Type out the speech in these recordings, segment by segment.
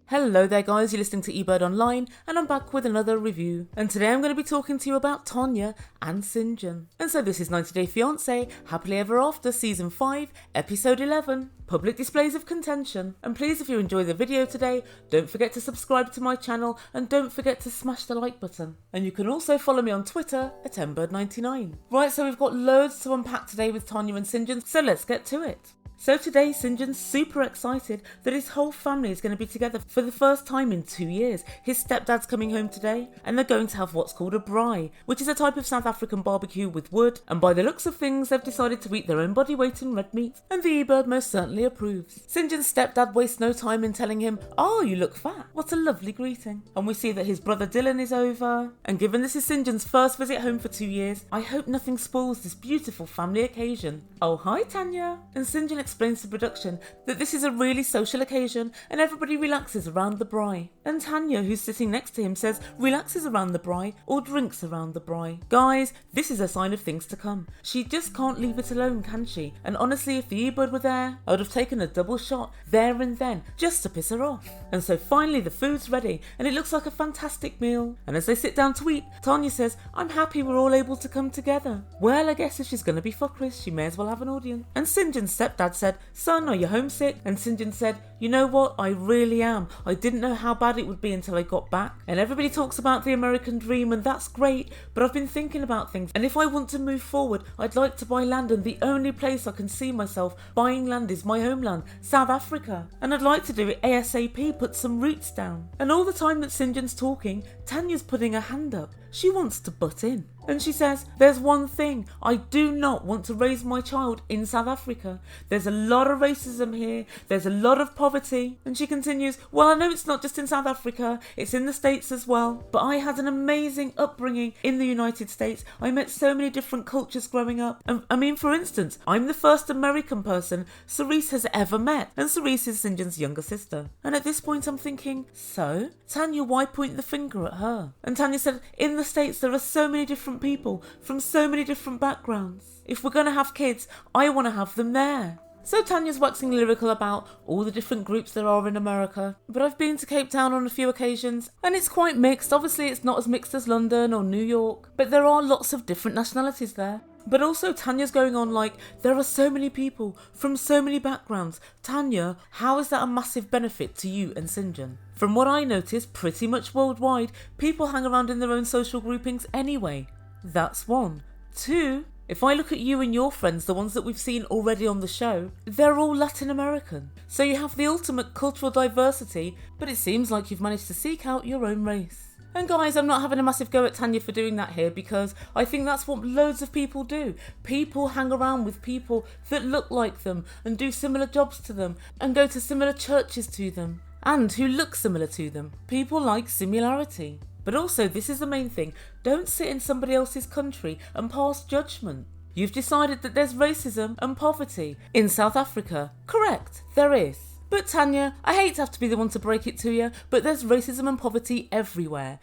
Hello there guys, you're listening to Ebird Online and I'm back with another review. And today I'm going to be talking to you about Tania and Syngin. And so this is 90 Day Fiance, Happily Ever After, Season 5, Episode 11, Public Displays of Contention. And please, if you enjoy the video today, don't forget to subscribe to my channel and don't forget to smash the like button. And you can also follow me on Twitter at Ebird99. Right, so we've got loads to unpack today with Tania and Syngin, so let's get to it. So today, Syngin's super excited that his whole family is going to be together for the first time in 2 years. His stepdad's coming home today and they're going to have what's called a braai, which is a type of South African barbecue with wood, and by the looks of things they've decided to eat their own body weight in red meat, and the Ebird most certainly approves. Syngin's stepdad wastes no time in telling him, "Oh, you look fat." What a lovely greeting. And we see that his brother Dylan is over, and given this is Syngin's first visit home for 2 years, I hope nothing spoils this beautiful family occasion. Oh, hi Tanya. And Syngin explains to production that this is a really social occasion and everybody relaxes around the braai. And Tanya, who's sitting next to him, says relaxes around the braai or drinks around the braai. Guys, this is a sign of things to come. She just can't leave it alone, can she? And honestly, if the Ebird were there, I would have taken a double shot there and then just to piss her off. And so finally the food's ready and it looks like a fantastic meal. And as they sit down to eat, Tanya says, "I'm happy we're all able to come together." Well, I guess if she's going to be fuckery, she may as well have an audience. And Syngin's stepdad said, "Son, are you homesick?" And Syngin said, "You know what, I really am. I didn't know how bad it would be until I got back. And everybody talks about the American dream and that's great, but I've been thinking about things. And if I want to move forward, I'd like to buy land, and the only place I can see myself buying land is my homeland, South Africa. And I'd like to do it ASAP, put some roots down." And all the time that Syngin's talking, Tanya's putting her hand up. She wants to butt in. And she says, "There's one thing, I do not want to raise my child in South Africa. There's a lot of racism here, there's a lot of poverty." And she continues, "Well, I know it's not just in South Africa, it's in the States as well. But I had an amazing upbringing in the United States. I met so many different cultures growing up. And I mean, for instance, I'm the first American person Cerise has ever met. And Cerise is Syngin's younger sister." And at this point I'm thinking, so? Tanya, why point the finger at her? And Tanya said, "In the States there are so many different people from so many different backgrounds. If we're going to have kids, I want to have them there." So Tanya's waxing lyrical about all the different groups there are in America. But I've been to Cape Town on a few occasions and it's quite mixed. Obviously it's not as mixed as London or New York, but there are lots of different nationalities there. But also Tanya's going on like, there are so many people from so many backgrounds. Tanya, how is that a massive benefit to you and Syngin? From what I notice, pretty much worldwide, people hang around in their own social groupings anyway. That's one. Two, if I look at you and your friends, the ones that we've seen already on the show, they're all Latin American. So you have the ultimate cultural diversity, but it seems like you've managed to seek out your own race. And guys, I'm not having a massive go at Tanya for doing that here, because I think that's what loads of people do. People hang around with people that look like them and do similar jobs to them and go to similar churches to them and who look similar to them. People like similarity. But also, this is the main thing, don't sit in somebody else's country and pass judgment. You've decided that there's racism and poverty in South Africa. Correct, there is. But Tanya, I hate to have to be the one to break it to you, but there's racism and poverty everywhere.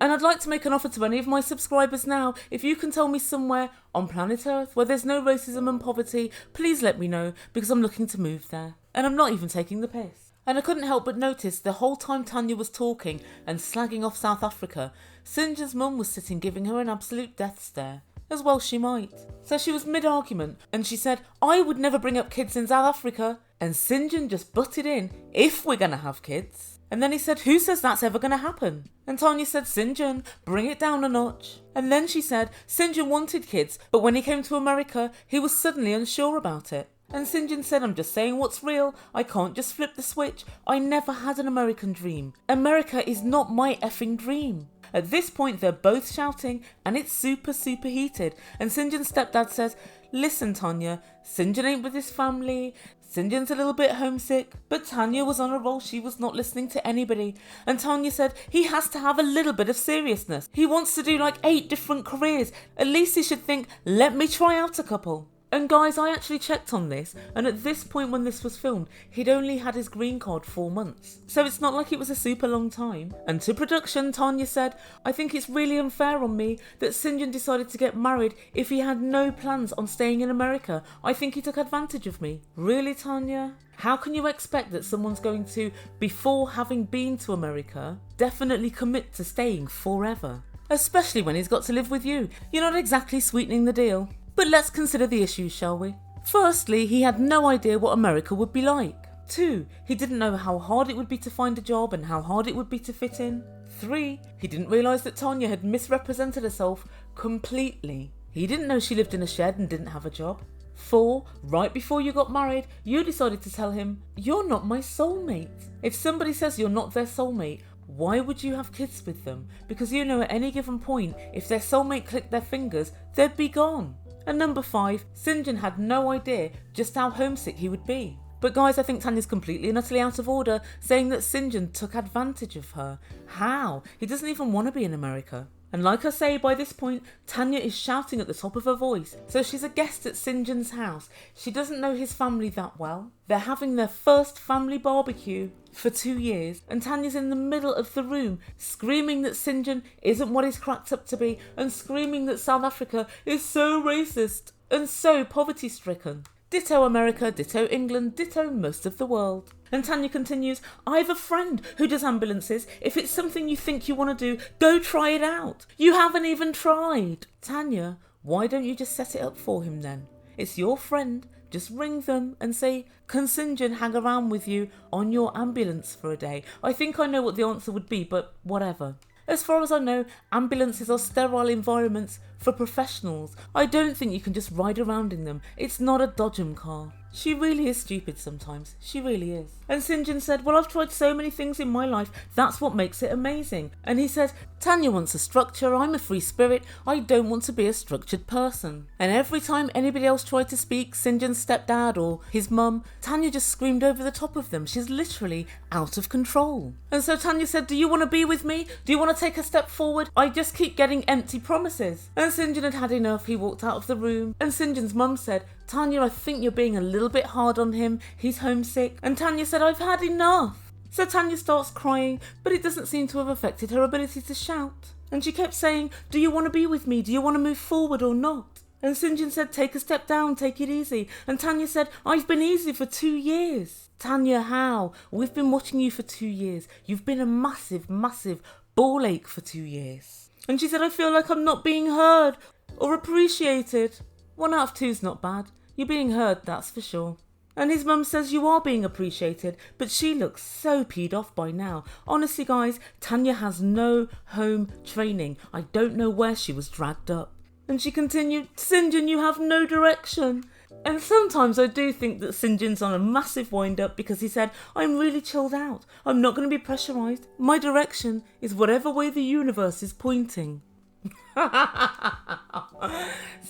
And I'd like to make an offer to any of my subscribers now. If you can tell me somewhere on planet Earth where there's no racism and poverty, please let me know, because I'm looking to move there. And I'm not even taking the piss. And I couldn't help but notice the whole time Tanya was talking and slagging off South Africa, Syngin's mum was sitting giving her an absolute death stare. As well she might. So she was mid-argument and she said, "I would never bring up kids in South Africa." And Syngin just butted in, "If we're going to have kids." And then he said, "Who says that's ever going to happen?" And Tanya said, "Syngin, bring it down a notch." And then she said, Syngin wanted kids, but when he came to America, he was suddenly unsure about it. And Syngin said, "I'm just saying what's real. I can't just flip the switch. I never had an American dream. America is not my effing dream." At this point, they're both shouting and it's super heated. And Syngin's stepdad says, "Listen, Tanya, Syngin ain't with his family. Syngin's a little bit homesick." But Tanya was on a roll. She was not listening to anybody. And Tanya said, "He has to have a little bit of seriousness. He wants to do like 8 different careers. At least he should think, let me try out a couple." And guys, I actually checked on this, and at this point when this was filmed, he'd only had his green card 4 months. So it's not like it was a super long time. And to production, Tanya said, "I think it's really unfair on me that Syngin decided to get married if he had no plans on staying in America. I think he took advantage of me." Really, Tanya? How can you expect that someone's going to, before having been to America, definitely commit to staying forever? Especially when he's got to live with you. You're not exactly sweetening the deal. But let's consider the issues, shall we? Firstly, he had no idea what America would be like. 2, he didn't know how hard it would be to find a job and how hard it would be to fit in. 3, he didn't realise that Tania had misrepresented herself completely. He didn't know she lived in a shed and didn't have a job. 4, right before you got married, you decided to tell him, "You're not my soulmate." If somebody says you're not their soulmate, why would you have kids with them? Because you know at any given point, if their soulmate clicked their fingers, they'd be gone. And number 5, Sinjan had no idea just how homesick he would be. But guys, I think Tanya's completely and utterly out of order, saying that Sinjan took advantage of her. How? He doesn't even want to be in America. And like I say, by this point, Tania is shouting at the top of her voice. So she's a guest at Sinjan's house. She doesn't know his family that well. They're having their first family barbecue for 2 years. And Tanya's in the middle of the room, screaming that Sinjan isn't what he's cracked up to be, and screaming that South Africa is so racist and so poverty-stricken. Ditto America, ditto England, ditto most of the world. And Tania continues, "I have a friend who does ambulances. If it's something you think you want to do, go try it out. You haven't even tried." Tania, why don't you just set it up for him then? It's your friend. Just ring them and say, "Can Sinjan hang around with you on your ambulance for a day?" I think I know what the answer would be, but whatever. As far as I know, ambulances are sterile environments for professionals. I don't think you can just ride around in them. It's not a Dodgem car. She really is stupid sometimes. She really is. And Sinjan said, "Well, I've tried so many things in my life. That's what makes it amazing." And he said, "Tania wants a structure. I'm a free spirit. I don't want to be a structured person." And every time anybody else tried to speak, Sinjan's stepdad or his mum, Tania just screamed over the top of them. She's literally out of control. And so Tania said, "Do you want to be with me? Do you want to take a step forward? I just keep getting empty promises." And Sinjan had had enough. He walked out of the room. And Sinjan's mum said, "Tania, I think you're being a little bit hard on him. He's homesick." And Tania said, "I've had enough." So Tania starts crying, but it doesn't seem to have affected her ability to shout. And she kept saying, "Do you want to be with me? Do you want to move forward or not?" And Sinjan said, "Take a step down, take it easy." And Tania said, "I've been easy for 2 years." "Tania, how? We've been watching you for 2 years. You've been a massive, massive ball ache for 2 years. And she said, "I feel like I'm not being heard or appreciated." 1 out of 2's not bad. You're being heard, that's for sure. And his mum says you are being appreciated, but she looks so peed off by now. Honestly, guys, Tania has no home training. I don't know where she was dragged up. And she continued, "Sinjan, you have no direction." And sometimes I do think that Sinjan's on a massive wind-up because he said, "I'm really chilled out. I'm not going to be pressurised. My direction is whatever way the universe is pointing."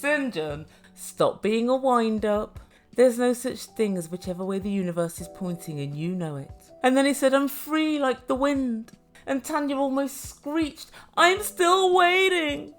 Sinjan, stop being a wind-up. There's no such thing as whichever way the universe is pointing, and you know it. And then he said, "I'm free like the wind." And Tania almost screeched, "I'm still waiting."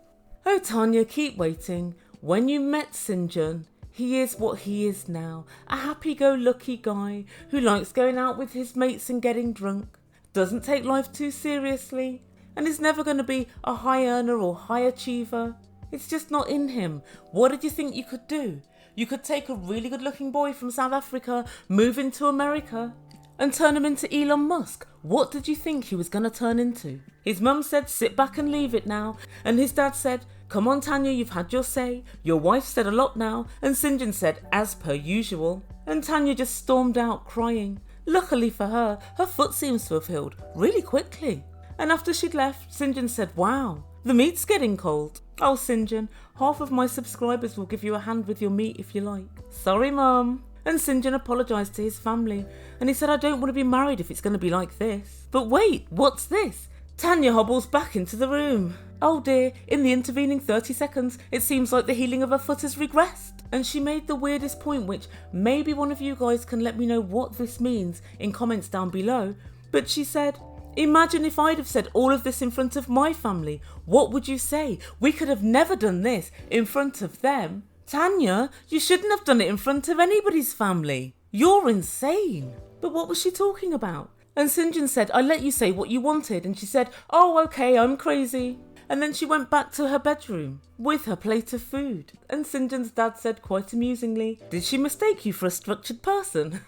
Oh, Tania, keep waiting. When you met Sinjan, he is what he is now. A happy-go-lucky guy who likes going out with his mates and getting drunk, doesn't take life too seriously, and is never going to be a high earner or high achiever. It's just not in him. What did you think you could do? You could take a really good-looking boy from South Africa, move into America, and turn him into Elon Musk. What did you think he was going to turn into? His mum said, "Sit back and leave it now." And his dad said, "Come on, Tania, you've had your say. Your wife said a lot now." And Sinjan said, "As per usual." And Tania just stormed out crying. Luckily for her, her foot seems to have healed really quickly. And after she'd left, Sinjan said, "Wow, the meat's getting cold." "Oh, Sinjan, half of my subscribers will give you a hand with your meat if you like." "Sorry, Mum." And Sinjan apologised to his family. And he said, "I don't want to be married if it's going to be like this." But wait, what's this? Tania hobbles back into the room. Oh dear, in the intervening 30 seconds, it seems like the healing of her foot has regressed. And she made the weirdest point, which maybe one of you guys can let me know what this means in comments down below. But she said, "Imagine if I'd have said all of this in front of my family. What would you say? We could have never done this in front of them." Tania, you shouldn't have done it in front of anybody's family. You're insane. But what was she talking about? And Sinjan said, "I let you say what you wanted." And she said, "Oh, okay, I'm crazy." And then she went back to her bedroom with her plate of food. And Sinjan's dad said quite amusingly, "Did she mistake you for a structured person?"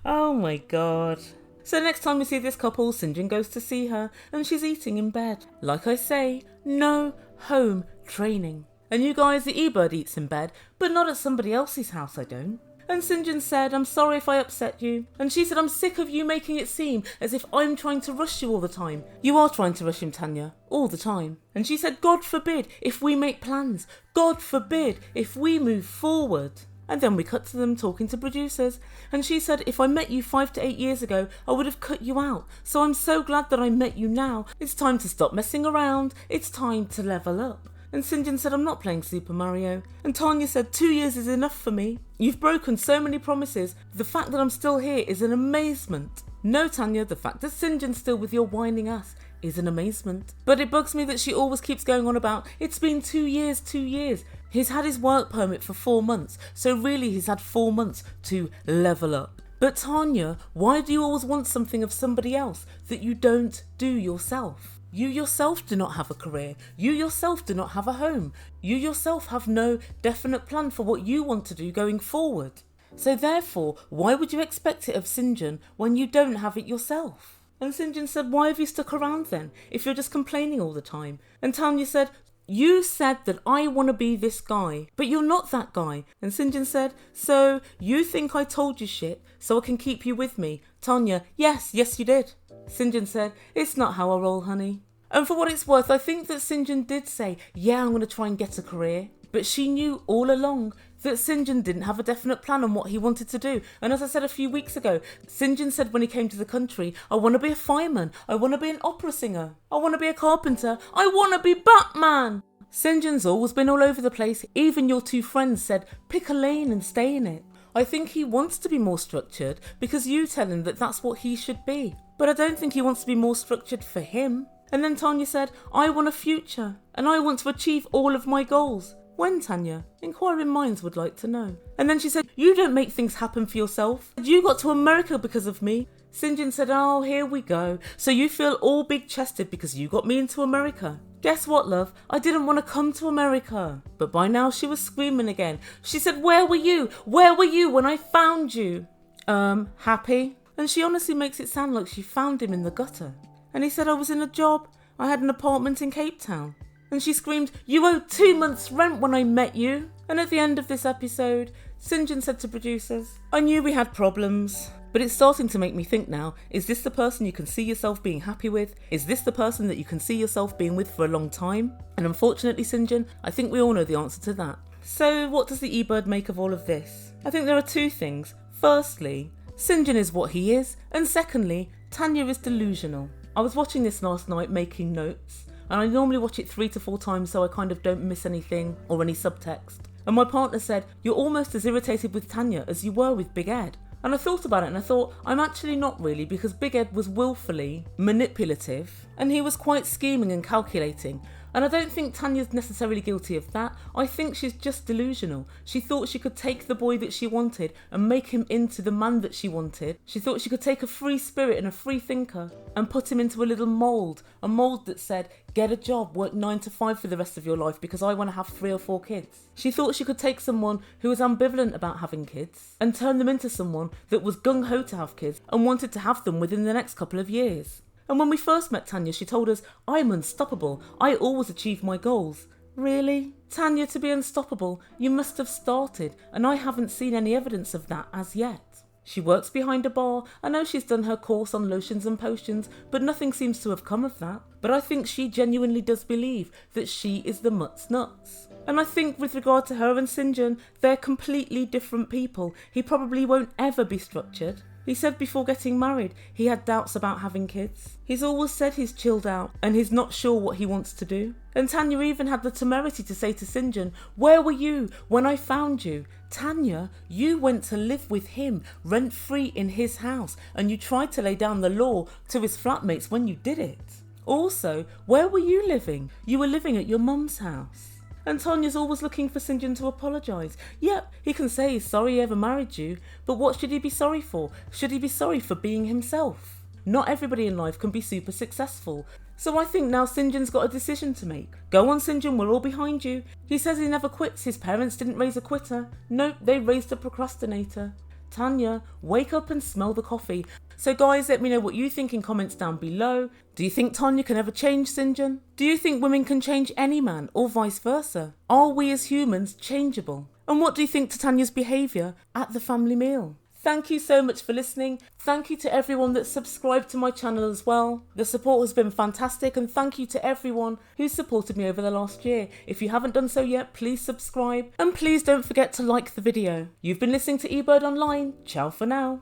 Oh my god. So next time we see this couple, Sinjin goes to see her and she's eating in bed. Like I say, no home training. And you guys, the Ebird eats in bed, but not at somebody else's house, I don't. And Sinjin said, I'm sorry if I upset you. And she said, I'm sick of you making it seem as if I'm trying to rush you all the time. You are trying to rush him, Tanya, all the time. And she said, God forbid if we make plans. God forbid if we move forward. And then we cut to them talking to producers. And she said, if I met you 5 to 8 years ago, I would have cut you out. So I'm so glad that I met you now. It's time to stop messing around. It's time to level up. And Sinjin said, I'm not playing Super Mario. And Tanya said, 2 years is enough for me. You've broken so many promises. The fact that I'm still here is an amazement. No, Tanya, the fact that Sinjin's still with your whining ass is an amazement. But it bugs me that she always keeps going on about, it's been 2 years, 2 years. He's had his work permit for 4 months. So really he's had 4 months to level up. But Tanya, why do you always want something of somebody else that you don't do yourself? You yourself do not have a career. You yourself do not have a home. You yourself have no definite plan for what you want to do going forward. So therefore, why would you expect it of Sinjin when you don't have it yourself? And Sinjin said, why have you stuck around then, if you're just complaining all the time? And Tanya said, you said that I want to be this guy, but you're not that guy. And Sinjin said, so you think I told you shit so I can keep you with me? Tanya, yes you did. Sinjin said, it's not how I roll, honey. And for what it's worth, I think that Sinjin did say, yeah, I'm going to try and get a career. But she knew all along that Sinjin didn't have a definite plan on what he wanted to do. And as I said a few weeks ago, Sinjin said when he came to the country, I want to be a fireman. I want to be an opera singer. I want to be a carpenter. I want to be Batman. Sinjin's always been all over the place. Even your two friends said, pick a lane and stay in it. I think he wants to be more structured because you tell him that that's what he should be. But I don't think he wants to be more structured for him. And then Tanya said, I want a future and I want to achieve all of my goals. When, Tanya? Inquiring minds would like to know. And then she said, you don't make things happen for yourself. You got to America because of me. Sinjin said, oh, here we go. So you feel all big-chested because you got me into America. Guess what, love? I didn't want to come to America. But by now she was screaming again. She said, where were you? Where were you when I found you? Happy? And she honestly makes it sound like she found him in the gutter. And he said, I was in a job. I had an apartment in Cape Town. And she screamed, you owed 2 months' rent when I met you. And at the end of this episode, Sinjin said to producers, I knew we had problems, but it's starting to make me think now, is this the person you can see yourself being happy with? Is this the person that you can see yourself being with for a long time? And unfortunately, Sinjin, I think we all know the answer to that. So what does the Ebird make of all of this? I think there are two things. Firstly, Sinjin is what he is. And secondly, Tanya is delusional. I was watching this last night making notes. And I normally watch it 3 to 4 times so I kind of don't miss anything or any subtext. And my partner said, you're almost as irritated with Tanya as you were with Big Ed. And I thought about it and I thought, I'm actually not really, because Big Ed was willfully manipulative and he was quite scheming and calculating. And I don't think Tanya's necessarily guilty of that. I think she's just delusional. She thought she could take the boy that she wanted and make him into the man that she wanted. She thought she could take a free spirit and a free thinker and put him into a little mould. A mould that said, get a job, work 9 to 5 for the rest of your life because I want to have 3 or 4 kids. She thought she could take someone who was ambivalent about having kids and turn them into someone that was gung-ho to have kids and wanted to have them within the next couple of years. And when we first met Tanya, she told us, I'm unstoppable. I always achieve my goals. Really? Tanya, to be unstoppable, you must have started, and I haven't seen any evidence of that as yet. She works behind a bar. I know she's done her course on lotions and potions, but nothing seems to have come of that. But I think she genuinely does believe that she is the mutt's nuts. And I think with regard to her and Sinjin, they're completely different people. He probably won't ever be structured. He said before getting married, he had doubts about having kids. He's always said he's chilled out and he's not sure what he wants to do. And Tanya even had the temerity to say to Sinjin, where were you when I found you? Tanya, you went to live with him rent-free in his house and you tried to lay down the law to his flatmates when you did it. Also, where were you living? You were living at your mum's house. And Tanya's always looking for Sinjin to apologise. Yep, he can say he's sorry he ever married you, but what should he be sorry for? Should he be sorry for being himself? Not everybody in life can be super successful. So I think now Sinjan's got a decision to make. Go on, Sinjan, we're all behind you. He says he never quits. His parents didn't raise a quitter. Nope, they raised a procrastinator. Tanya, wake up and smell the coffee. So guys, let me know what you think in comments down below. Do you think Tanya can ever change Sinjan? Do you think women can change any man or vice versa? Are we as humans changeable? And what do you think to Tanya's behaviour at the family meal? Thank you so much for listening. Thank you to everyone that's subscribed to my channel as well. The support has been fantastic, and thank you to everyone who's supported me over the last year. If you haven't done so yet, please subscribe, and please don't forget to like the video. You've been listening to Ebird Online. Ciao for now.